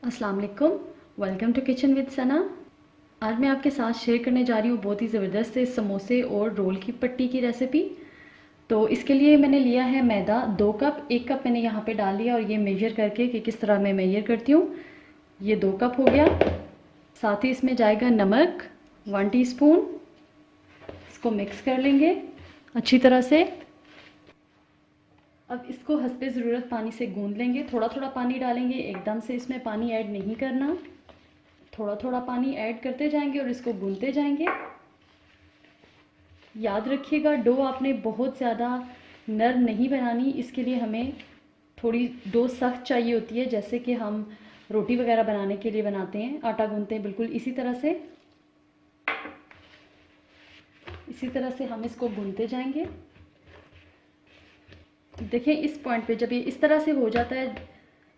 अस्सलाम वालेकुम। Welcome to kitchen with सना। आज मैं आपके साथ शेयर करने जा रही हूँ बहुत ही ज़बरदस्त से समोसे और रोल की पट्टी की रेसिपी। तो इसके लिए मैंने लिया है मैदा 2 कप। 1 कप मैंने यहाँ पे डाल लिया और ये मेजर करके कि किस तरह मैं मेजर करती हूँ। ये 2 कप हो गया। साथ ही इसमें जाएगा नमक 1 टीस्पून। इसको मिक्स कर लेंगे अच्छी तरह से। अब इसको हस्बे ज़रूरत पानी से गूंद लेंगे। थोड़ा थोड़ा पानी डालेंगे, एकदम से इसमें पानी ऐड नहीं करना। थोड़ा थोड़ा पानी ऐड करते जाएंगे और इसको गूंथते जाएंगे। याद रखिएगा डो आपने बहुत ज़्यादा नरम नहीं बनानी, इसके लिए हमें थोड़ी डो सख्त चाहिए होती है, जैसे कि हम रोटी वगैरह बनाने के लिए बनाते हैं, आटा गूंथते हैं, बिल्कुल इसी तरह से। इसी तरह से हम इसको गूंथते जाएंगे। देखिए इस पॉइंट पे जब ये इस तरह से हो जाता है,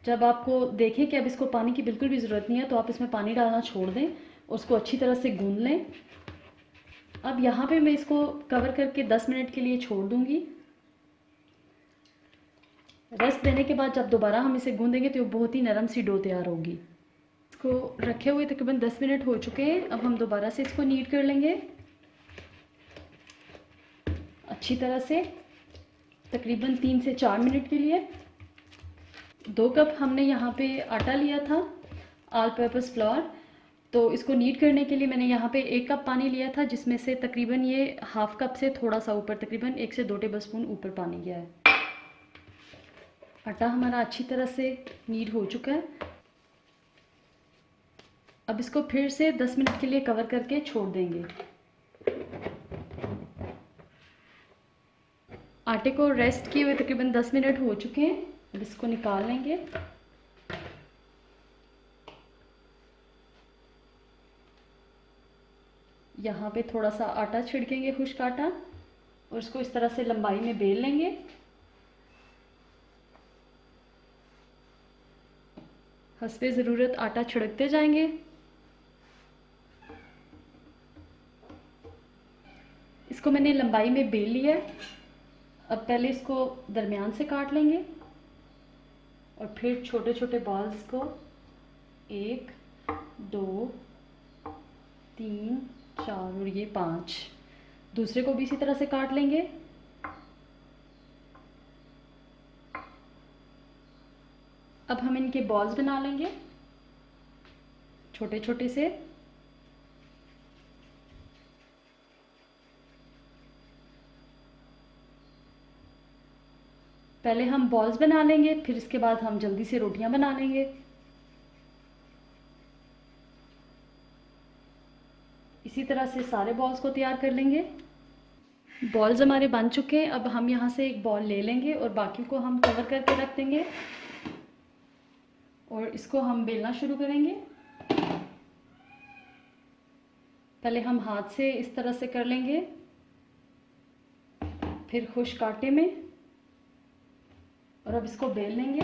जब आपको देखें कि अब इसको पानी की बिल्कुल भी ज़रूरत नहीं है, तो आप इसमें पानी डालना छोड़ दें और उसको अच्छी तरह से गूंथ लें। अब यहाँ पे मैं इसको कवर करके 10 मिनट के लिए छोड़ दूँगी। रेस्ट देने के बाद जब दोबारा हम इसे गूंदेंगे तो बहुत ही नरम सी डो तैयार होगी। इसको रखे हुए तकरीबन 10 मिनट हो चुके हैं। अब हम दोबारा से इसको नीड कर लेंगे अच्छी तरह से, तकरीबन 3 से 4 मिनट के लिए। 2 कप हमने यहाँ पे आटा लिया था, ऑल पर्पस फ्लोर। तो इसको नीड करने के लिए मैंने यहाँ पे 1 कप पानी लिया था, जिसमें से तकरीबन ये हाफ कप से थोड़ा सा ऊपर, तकरीबन 1 से 2 टेबल स्पून ऊपर पानी गया है। आटा हमारा अच्छी तरह से नीड हो चुका है। अब इसको फिर से 10 मिनट के लिए कवर करके छोड़ देंगे। आटे को रेस्ट किए हुए तकरीबन 10 मिनट हो चुके हैं। अब इसको निकाल लेंगे। यहाँ पे थोड़ा सा आटा छिड़केंगे, खुश्क आटा, और इसको इस तरह से लंबाई में बेल लेंगे। हस्बे ज़रूरत आटा छिड़कते जाएंगे। इसको मैंने लंबाई में बेल लिया है। अब पहले इसको दरमियान से काट लेंगे और फिर छोटे छोटे बॉल्स को 1 2 3 4 और ये 5, दूसरे को भी इसी तरह से काट लेंगे। अब हम इनके बॉल्स बना लेंगे छोटे छोटे से। पहले हम बॉल्स बना लेंगे, फिर इसके बाद हम जल्दी से रोटियां बना लेंगे। इसी तरह से सारे बॉल्स को तैयार कर लेंगे। बॉल्स हमारे बन चुके हैं। अब हम यहाँ से एक बॉल ले लेंगे और बाकी को हम कवर करके रख देंगे और इसको हम बेलना शुरू करेंगे। पहले हम हाथ से इस तरह से कर लेंगे, फिर खुश्क आटे में, और अब इसको बेल लेंगे।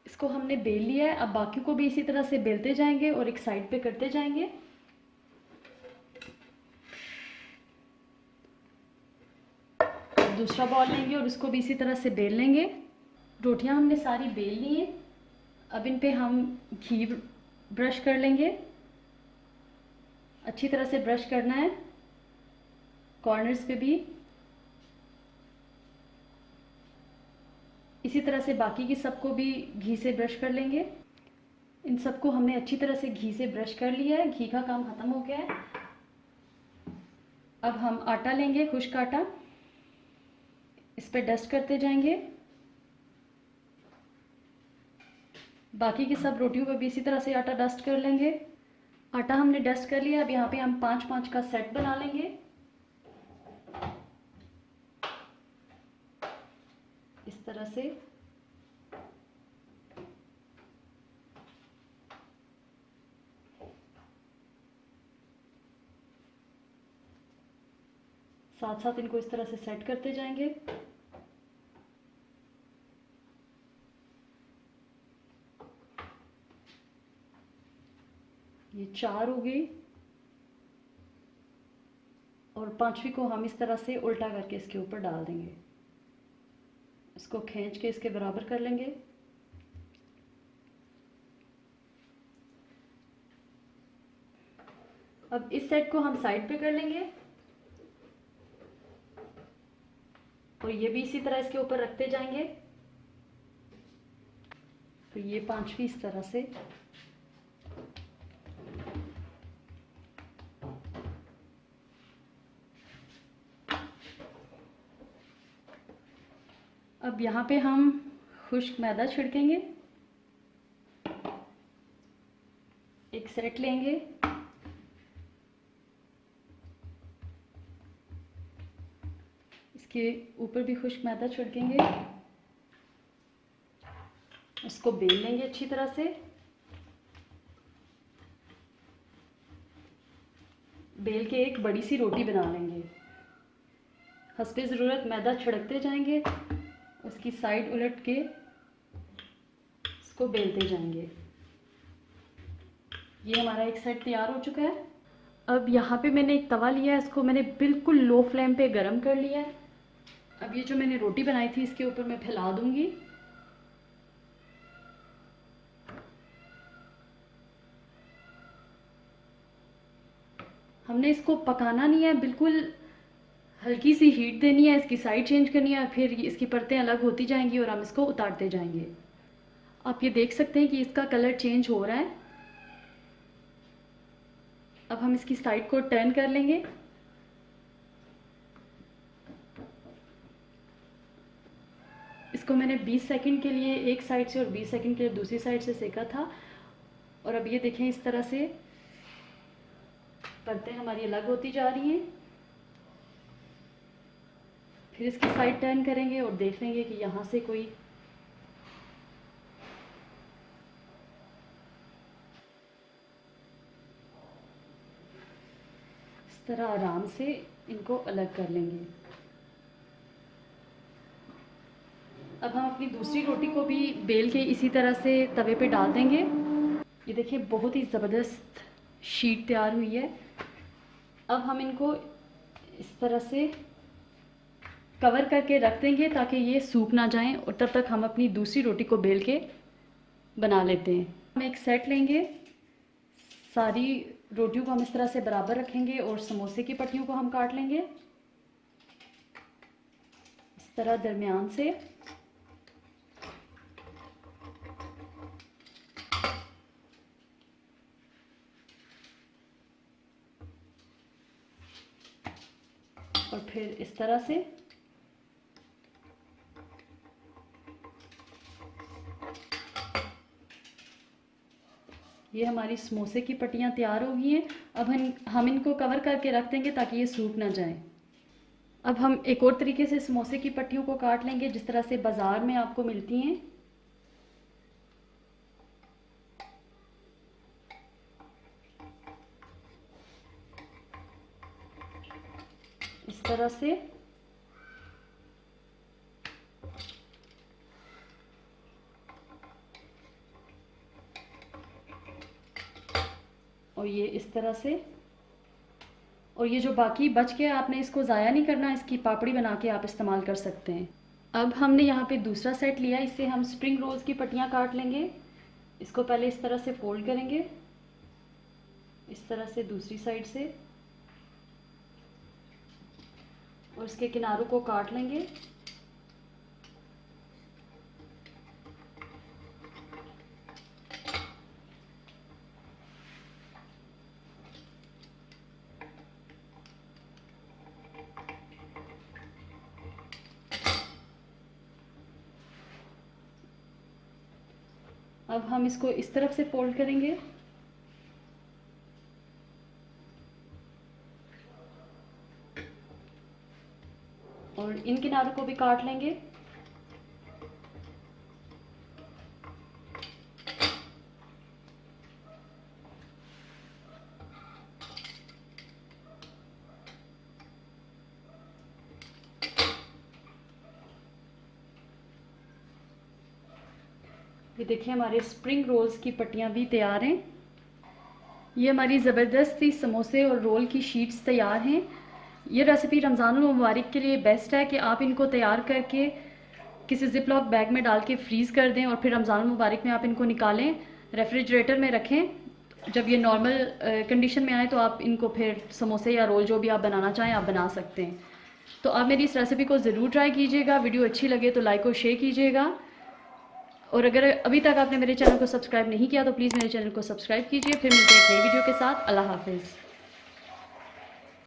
इसको हमने बेल लिया है। अब बाकी को भी इसी तरह से बेलते जाएंगे और एक साइड पे करते जाएंगे। दूसरा बॉल लेंगे और इसको भी इसी तरह से बेल लेंगे। रोटियां हमने सारी बेल ली हैं। अब इन पे हम घी ब्रश कर लेंगे। अच्छी तरह से ब्रश करना है, कॉर्नर्स पे भी। इसी तरह से बाकी की सबको भी घी से ब्रश कर लेंगे। इन सबको हमने अच्छी तरह से घी से ब्रश कर लिया है, घी का काम ख़त्म हो गया है। अब हम आटा लेंगे, खुश्क आटा, इस पर डस्ट करते जाएंगे। बाकी की सब रोटियों पर भी इसी तरह से आटा डस्ट कर लेंगे। आटा हमने डस्ट कर लिया। अब यहाँ पे हम 5-5 का सेट बना लेंगे इस तरह से। साथ साथ इनको इस तरह से सेट करते जाएंगे। ये 4 हो गई और पांचवी को हम इस तरह से उल्टा करके इसके ऊपर डाल देंगे। इसको खींच के इसके बराबर कर लेंगे। अब इस सेट को हम साइड पे कर लेंगे और ये भी इसी तरह इसके ऊपर रखते जाएंगे। तो ये पांचवी इस तरह से। अब यहाँ पे हम खुश्क मैदा छिड़केंगे। एक सेट लेंगे, इसके ऊपर भी खुश्क मैदा छिड़केंगे, इसको बेल लेंगे अच्छी तरह से। बेल के एक बड़ी सी रोटी बना लेंगे। हस्बे ज़रूरत मैदा छिड़कते जाएंगे, उसकी साइड उलट के इसको बेलते जाएंगे। ये हमारा एक सेट तैयार हो चुका है। अब यहाँ पे मैंने एक तवा लिया है, इसको मैंने बिल्कुल लो फ्लेम पे गरम कर लिया है। अब ये जो मैंने रोटी बनाई थी इसके ऊपर मैं फैला दूंगी। हमने इसको पकाना नहीं है, बिल्कुल हल्की सी हीट देनी है, इसकी साइड चेंज करनी है, फिर इसकी परतें अलग होती जाएंगी और हम इसको उतारते जाएंगे। आप ये देख सकते हैं कि इसका कलर चेंज हो रहा है। अब हम इसकी साइड को टर्न कर लेंगे। इसको मैंने 20 सेकंड के लिए एक साइड से और 20 सेकंड के लिए दूसरी साइड से सेका था। और अब ये देखें इस तरह से परतें हमारी अलग होती जा रही हैं। फिर इसकी साइड टर्न करेंगे और देख लेंगे कि यहाँ से कोई इस तरह आराम से इनको अलग कर लेंगे। अब हम अपनी दूसरी रोटी को भी बेल के इसी तरह से तवे पे डाल देंगे। ये देखिए बहुत ही ज़बरदस्त शीट तैयार हुई है। अब हम इनको इस तरह से कवर करके रख देंगे ताकि ये सूख ना जाएं और तब तक हम अपनी दूसरी रोटी को बेल के बना लेते हैं। हम एक सेट लेंगे, सारी रोटियों को हम इस तरह से बराबर रखेंगे और समोसे की पट्टियों को हम काट लेंगे इस तरह दरमियान से। और फिर इस तरह से ये हमारी समोसे की पट्टियाँ तैयार हो गई हैं। अब हम इनको कवर करके रख देंगे ताकि ये सूख ना जाए। अब हम एक और तरीके से समोसे की पट्टियों को काट लेंगे जिस तरह से बाज़ार में आपको मिलती हैं। इस तरह से और ये इस तरह से। और ये जो बाकी बच गया आपने इसको ज़ाया नहीं करना, इसकी पापड़ी बना के आप इस्तेमाल कर सकते हैं। अब हमने यहाँ पे दूसरा सेट लिया, इससे हम स्प्रिंग रोल्स की पट्टियाँ काट लेंगे। इसको पहले इस तरह से फोल्ड करेंगे, इस तरह से दूसरी साइड से, और इसके किनारों को काट लेंगे। अब हम इसको इस तरफ से फोल्ड करेंगे और इन किनारों को भी काट लेंगे। ये देखिए हमारे स्प्रिंग रोल्स की पट्टियाँ भी तैयार हैं। ये हमारी ज़बरदस्त सी समोसे और रोल की शीट्स तैयार हैं। ये रेसिपी रमज़ानुल मुबारक के लिए बेस्ट है कि आप इनको तैयार करके किसी ज़िप लॉक बैग में डाल के फ्रीज़ कर दें और फिर रमज़ानुल मुबारक में आप इनको निकालें, रेफ्रिजरेटर में रखें। जब ये नॉर्मल कंडीशन में आए तो आप इनको फिर समोसे या रोल जो भी आप बनाना चाहें आप बना सकते हैं। तो आप मेरी इस रेसिपी को ज़रूर ट्राई कीजिएगा। वीडियो अच्छी लगे तो लाइक और शेयर कीजिएगा, और अगर अभी तक आपने मेरे चैनल को सब्सक्राइब नहीं किया तो प्लीज़ मेरे चैनल को सब्सक्राइब कीजिए। फिर मिलते हैं एक नई वीडियो के साथ। अल्लाह हाफ़िज़।